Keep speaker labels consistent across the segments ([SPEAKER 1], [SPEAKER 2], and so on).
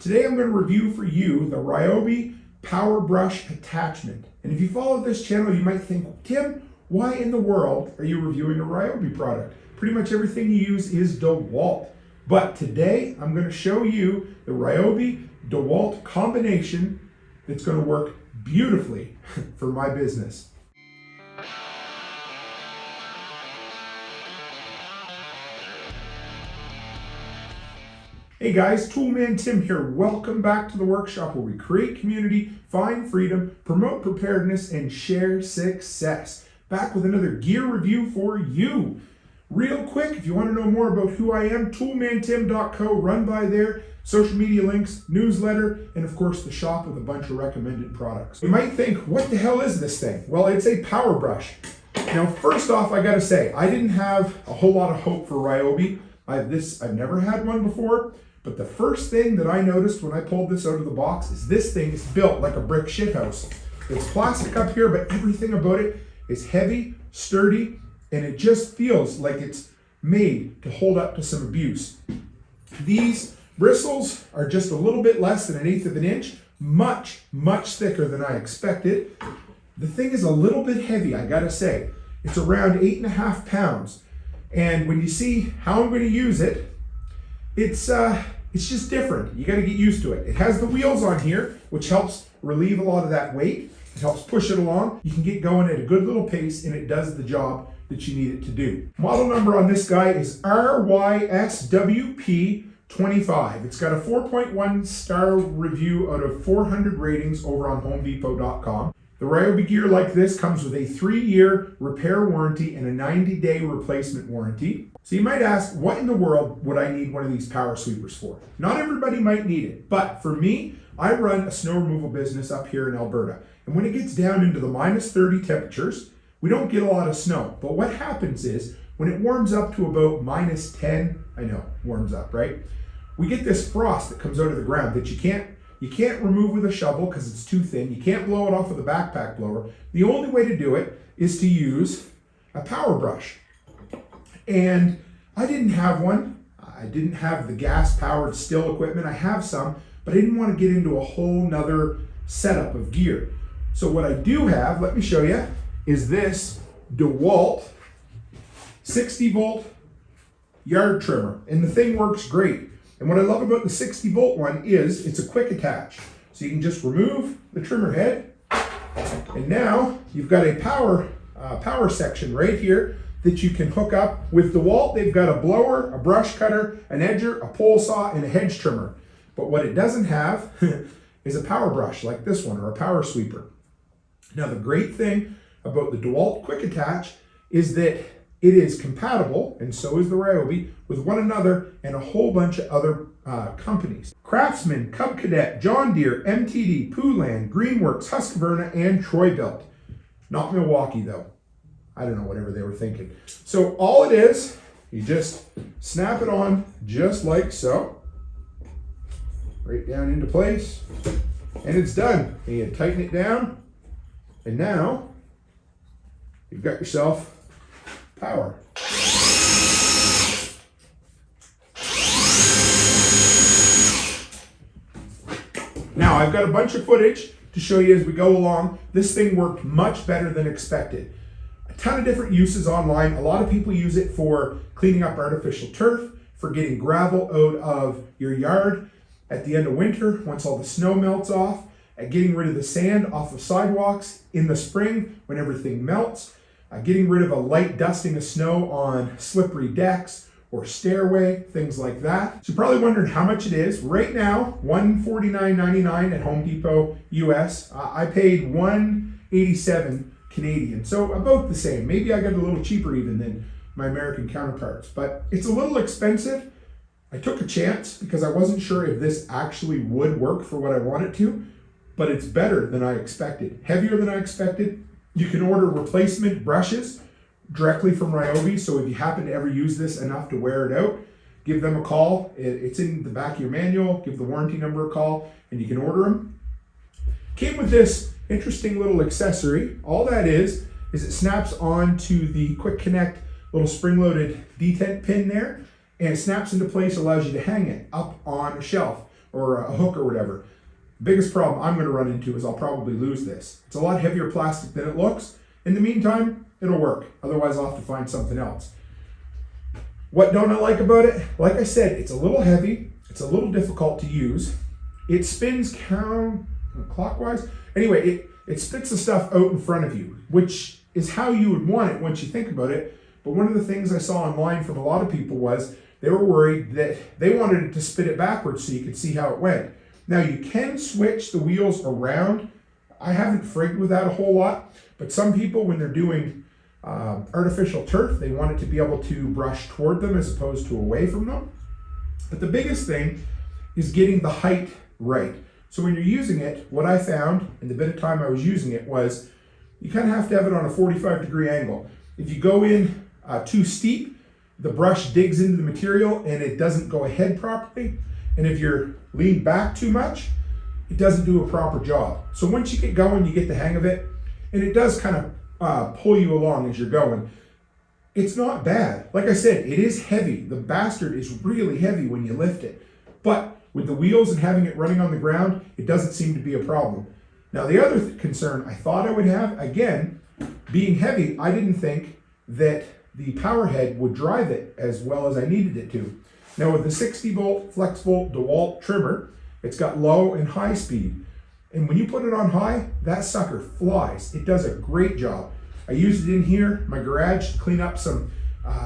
[SPEAKER 1] Today I'm going to review for you the Ryobi Power Brush Attachment. And if you follow this channel, you might think, Tim, why in the world are you reviewing a Ryobi product? Pretty much everything you use is DEWALT. But today I'm going to show you the Ryobi DEWALT combination that's going to work beautifully for my business. Hey guys, Toolman Tim here. Welcome back to the workshop where we create community, find freedom, promote preparedness, and share success. Back with another gear review for you. Real quick, if you want to know more about who I am, toolmantim.co, run by there, social media links, newsletter, and of course the shop with a bunch of recommended products. You might think, what the hell is this thing? Well, it's a power brush. Now, first off, I gotta say, I didn't have a whole lot of hope for Ryobi. I've never had one before. But the first thing that I noticed when I pulled this out of the box is this thing is built like a brick shithouse. It's plastic up here, but everything about it is heavy, sturdy, and it just feels like it's made to hold up to some abuse. These bristles are just a little bit less than 1/8 of an inch, much, much thicker than I expected. The thing is a little bit heavy, I gotta say. It's around 8.5 pounds. And when you see how I'm gonna use it, it's just different. You got to get used to it. It has the wheels on here, which helps relieve a lot of that weight. It helps push it along. You can get going at a good little pace, and it does the job that you need it to do. Model number on this guy is RYSWP25. It's got a 4.1 star review out of 400 ratings over on HomeDepot.com. The Ryobi gear like this comes with a 3-year repair warranty and a 90-day replacement warranty. So you might ask, what in the world would I need one of these power sweepers for? Not everybody might need it, but for me, I run a snow removal business up here in Alberta. And when it gets down into the -30 temperatures, we don't get a lot of snow. But what happens is, when it warms up to about -10, I know, warms up, right? We get this frost that comes out of the ground that you can't remove with a shovel because it's too thin. You can't blow it off with a backpack blower. The only way to do it is to use a power brush. And I didn't have one. I didn't have the gas-powered still equipment. I have some, but I didn't want to get into a whole nother setup of gear. So what I do have, let me show you, is this DEWALT 60-volt yard trimmer. And the thing works great. And what I love about the 60-volt one is it's a quick attach. So you can just remove the trimmer head, and now you've got a power section right here that you can hook up. With DEWALT, they've got a blower, a brush cutter, an edger, a pole saw, and a hedge trimmer. But what it doesn't have is a power brush like this one, or a power sweeper. Now the great thing about the DEWALT quick attach is that it is compatible, and so is the Ryobi, with one another and a whole bunch of other companies. Craftsman, Cub Cadet, John Deere, MTD, Poulan, Greenworks, Husqvarna, and Troy-Bilt. Not Milwaukee though. I don't know, whatever they were thinking. So all it is, you just snap it on just like so. Right down into place, and it's done. And you tighten it down, and now you've got yourself power. Now, I've got a bunch of footage to show you as we go along. This thing worked much better than expected. A ton of different uses online. A lot of people use it for cleaning up artificial turf, for getting gravel out of your yard at the end of winter once all the snow melts off, at getting rid of the sand off of sidewalks in the spring when everything melts, getting rid of a light dusting of snow on slippery decks or stairway, things like that. So you're probably wondering how much it is. Right now, $149.99 at Home Depot US. I paid $187 Canadian, so about the same. Maybe I got a little cheaper even than my American counterparts, but it's a little expensive. I took a chance because I wasn't sure if this actually would work for what I want it to, but it's better than I expected. Heavier than I expected. You can order replacement brushes directly from Ryobi, so if you happen to ever use this enough to wear it out, give them a call. It's in the back of your manual. Give the warranty number a call, and you can order them. Came with this interesting little accessory. All that is it snaps onto the quick connect little spring-loaded detent pin there, and it snaps into place, allows you to hang it up on a shelf. or a hook or whatever. Biggest problem I'm going to run into is I'll probably lose this. It's a lot heavier plastic than it looks. In the meantime, it'll work. Otherwise, I'll have to find something else. What don't I like about it? Like I said, it's a little heavy. It's a little difficult to use. It spins counterclockwise. Anyway, it spits the stuff out in front of you, which is how you would want it once you think about it. But one of the things I saw online from a lot of people was they were worried that they wanted it to spit it backwards so you could see how it went. Now you can switch the wheels around. I haven't frigged with that a whole lot, but some people when they're doing artificial turf, they want it to be able to brush toward them as opposed to away from them. But the biggest thing is getting the height right. So when you're using it, what I found in the bit of time I was using it was you kind of have to have it on a 45-degree angle. If you go in too steep, the brush digs into the material and it doesn't go ahead properly. And if you're leaned back too much, it doesn't do a proper job. So once you get going, you get the hang of it, and it does kind of pull you along as you're going. It's not bad. Like I said, it is heavy. The bastard is really heavy when you lift it. But with the wheels and having it running on the ground, it doesn't seem to be a problem. Now the other concern I thought I would have, again, being heavy, I didn't think that the power head would drive it as well as I needed it to. Now with the 60-volt flexible DEWALT trimmer, it's got low and high speed. And when you put it on high, that sucker flies. It does a great job. I used it in here, my garage, to clean up some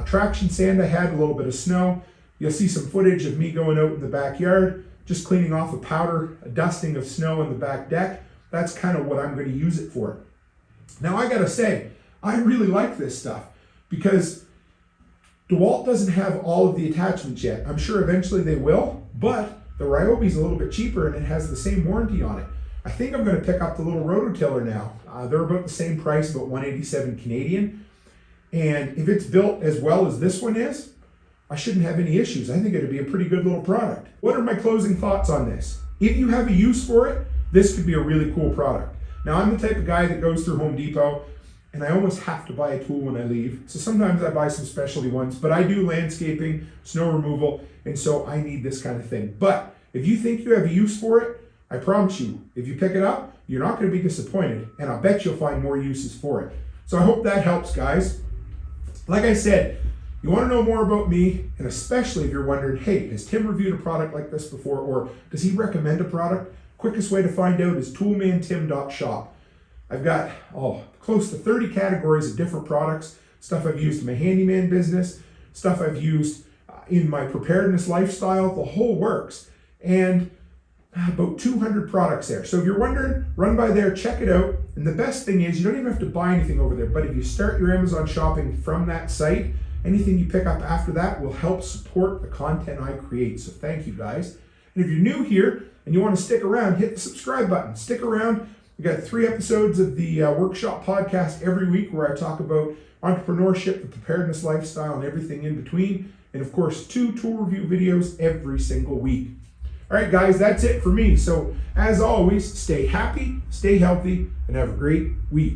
[SPEAKER 1] traction sand I had, a little bit of snow. You'll see some footage of me going out in the backyard, just cleaning off a dusting of snow on the back deck. That's kind of what I'm going to use it for. Now I gotta say, I really like this stuff because DEWALT doesn't have all of the attachments yet. I'm sure eventually they will, but the Ryobi is a little bit cheaper and it has the same warranty on it. I think I'm going to pick up the little rototiller now. They're about the same price, about 187 Canadian. And if it's built as well as this one is, I shouldn't have any issues. I think it'd be a pretty good little product. What are my closing thoughts on this? If you have a use for it, this could be a really cool product. Now I'm the type of guy that goes through Home Depot and I almost have to buy a tool when I leave. So sometimes I buy some specialty ones, but I do landscaping, snow removal, and so I need this kind of thing. But if you think you have a use for it, I promise you, if you pick it up, you're not going to be disappointed, and I'll bet you'll find more uses for it. So I hope that helps, guys. Like I said, you want to know more about me, and especially if you're wondering, hey, has Tim reviewed a product like this before, or does he recommend a product? Quickest way to find out is toolmantim.shop. I've got close to 30 categories of different products, stuff I've used in my handyman business, stuff I've used in my preparedness lifestyle, the whole works. And about 200 products there. So if you're wondering, run by there, check it out. And the best thing is you don't even have to buy anything over there, but if you start your Amazon shopping from that site, anything you pick up after that will help support the content I create. So thank you, guys. And if you're new here and you want to stick around, hit the subscribe button. Stick around. We got 3 episodes of the Workshop podcast every week where I talk about entrepreneurship, the preparedness lifestyle, and everything in between. And of course, 2 tool review videos every single week. All right, guys, that's it for me. So as always, stay happy, stay healthy, and have a great week.